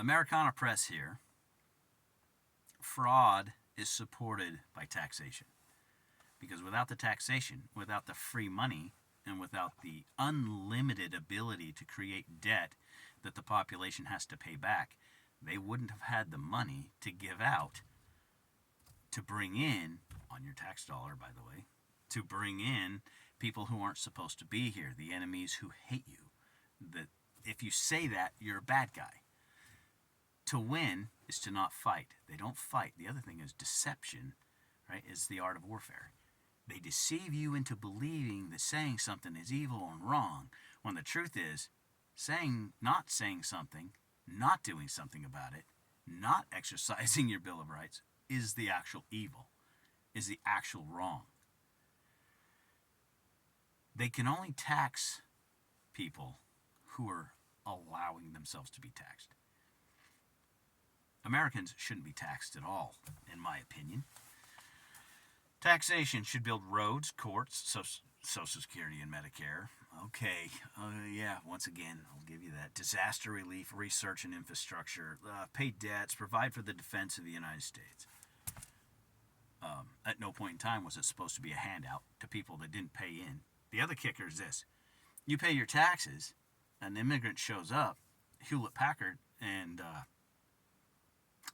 Americana Press here. Fraud is supported by taxation. Because without the taxation, without the free money, and without the unlimited ability to create debt that the population has to pay back, they wouldn't have had the money to give out to bring in, on your tax dollar, by the way, to bring in people who aren't supposed to be here, the enemies who hate you. That if you say that, you're a bad guy. To win is to not fight. They don't fight. The other thing is deception, right, is the art of warfare. They deceive you into believing that saying something is evil and wrong, when the truth is, not saying something, not doing something about it, not exercising your Bill of Rights, is the actual evil, is the actual wrong. They can only tax people who are allowing themselves to be taxed. Americans shouldn't be taxed at all, in my opinion. Taxation should build roads, courts, Social Security, and Medicare. Okay, yeah, once again, I'll give you that. Disaster relief, research and infrastructure, pay debts, provide for the defense of the United States. At no point in time was it supposed to be a handout to people that didn't pay in. The other kicker is this. You pay your taxes, an immigrant shows up, Hewlett-Packard, and,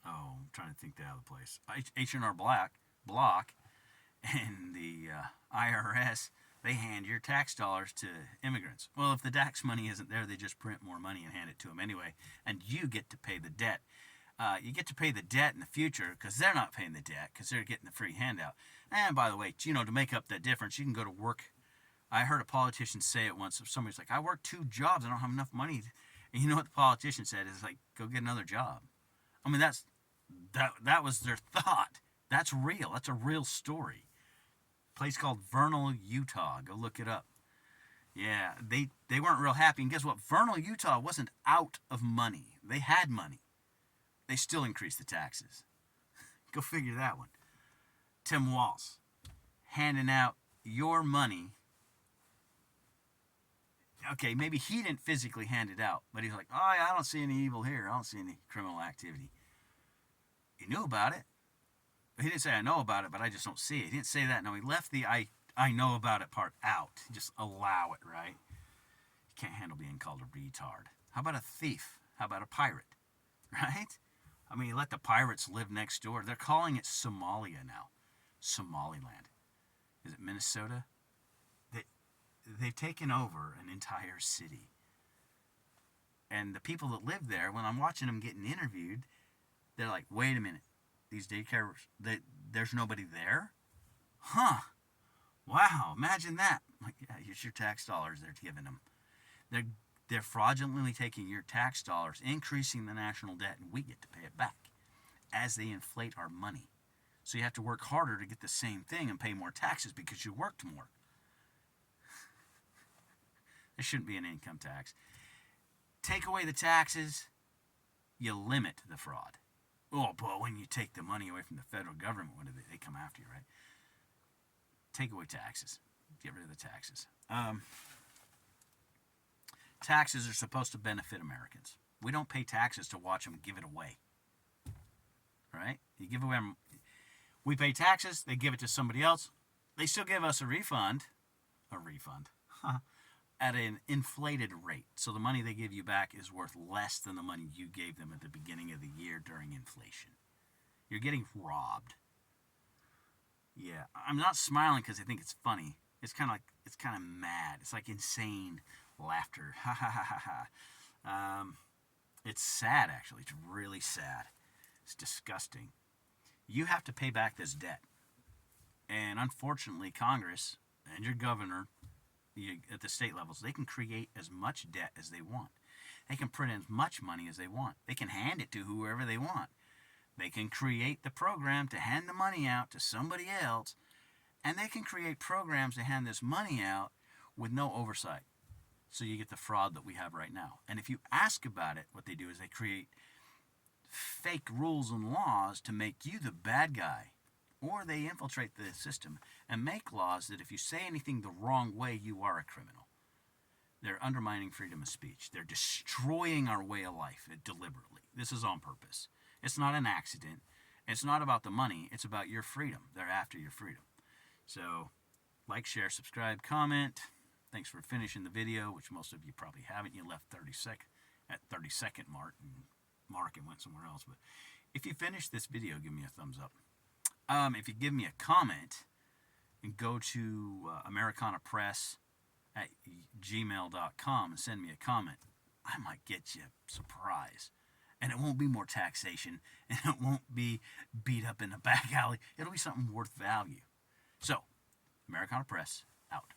I'm trying to think the other place, H&R Block, and the IRS, they hand your tax dollars to immigrants. Well, if the tax money isn't there, they just print more money and hand it to them anyway, and you get to pay the debt. You get to pay the debt in the future because they're not paying the debt because they're getting the free handout. And by the way, to make up that difference, you can go to work. I heard a politician say it once. Somebody's like, I work 2 jobs. I don't have enough money. And you know what the politician said? It's like, go get another job. I mean, that was their thought. That's real. That's a real story. Place called Vernal, Utah. Go look it up. Yeah, they weren't real happy. And guess what? Vernal, Utah wasn't out of money. They had money. They still increased the taxes. Go figure that one. Tim Walz, handing out your money. Okay, maybe he didn't physically hand it out, but he's like, oh, yeah, I don't see any evil here. I don't see any criminal activity. He knew about it. He didn't say, I know about it, but I just don't see it. He didn't say that. No, he left the I know about it part out. Just allow it, right? You can't handle being called a retard. How about a thief? How about a pirate? Right? I mean, you let the pirates live next door. They're calling it Somalia now. Somaliland. Is it Minnesota? They've taken over an entire city. And the people that live there, when I'm watching them getting interviewed, they're like, wait a minute. These daycares, there's nobody there? Huh. Wow, imagine that. Like, yeah, here's your tax dollars they're giving them. They're fraudulently taking your tax dollars, increasing the national debt, and we get to pay it back as they inflate our money. So you have to work harder to get the same thing and pay more taxes because you worked more. There shouldn't be an income tax. Take away the taxes, you limit the fraud. Oh, but when you take the money away from the federal government, when do they come after you, right? Take away taxes. Get rid of the taxes. Taxes are supposed to benefit Americans. We don't pay taxes to watch them give it away. Right? You give away. We pay taxes. They give it to somebody else. They still give us a refund. At an inflated rate. So the money they give you back is worth less than the money you gave them at the beginning of the year during inflation. You're getting robbed. Yeah, I'm not smiling because I think it's funny. It's kind of mad. It's like insane laughter. Ha ha ha ha ha. It's sad, actually. It's really sad. It's disgusting. You have to pay back this debt. And unfortunately, Congress and your governor at the state levels, they can create as much debt as they want. They can print as much money as they want. They can hand it to whoever they want. They can create the program to hand the money out to somebody else, and they can create programs to hand this money out with no oversight. So you get the fraud that we have right now. And if you ask about it, what they do is they create fake rules and laws to make you the bad guy. Or they infiltrate the system and make laws that if you say anything the wrong way, you are a criminal. They're undermining freedom of speech. They're destroying our way of life deliberately. This is on purpose. It's not an accident. It's not about the money. It's about your freedom. They're after your freedom. So, like, share, subscribe, comment. Thanks for finishing the video, which most of you probably haven't. You left 30-second mark and went somewhere else. But if you finish this video, give me a thumbs up. If you give me a comment and go to AmericanaPress at gmail.com and send me a comment, I might get you a surprise. And it won't be more taxation, and it won't be beat up in the back alley. It'll be something worth value. So, Americana Press, out.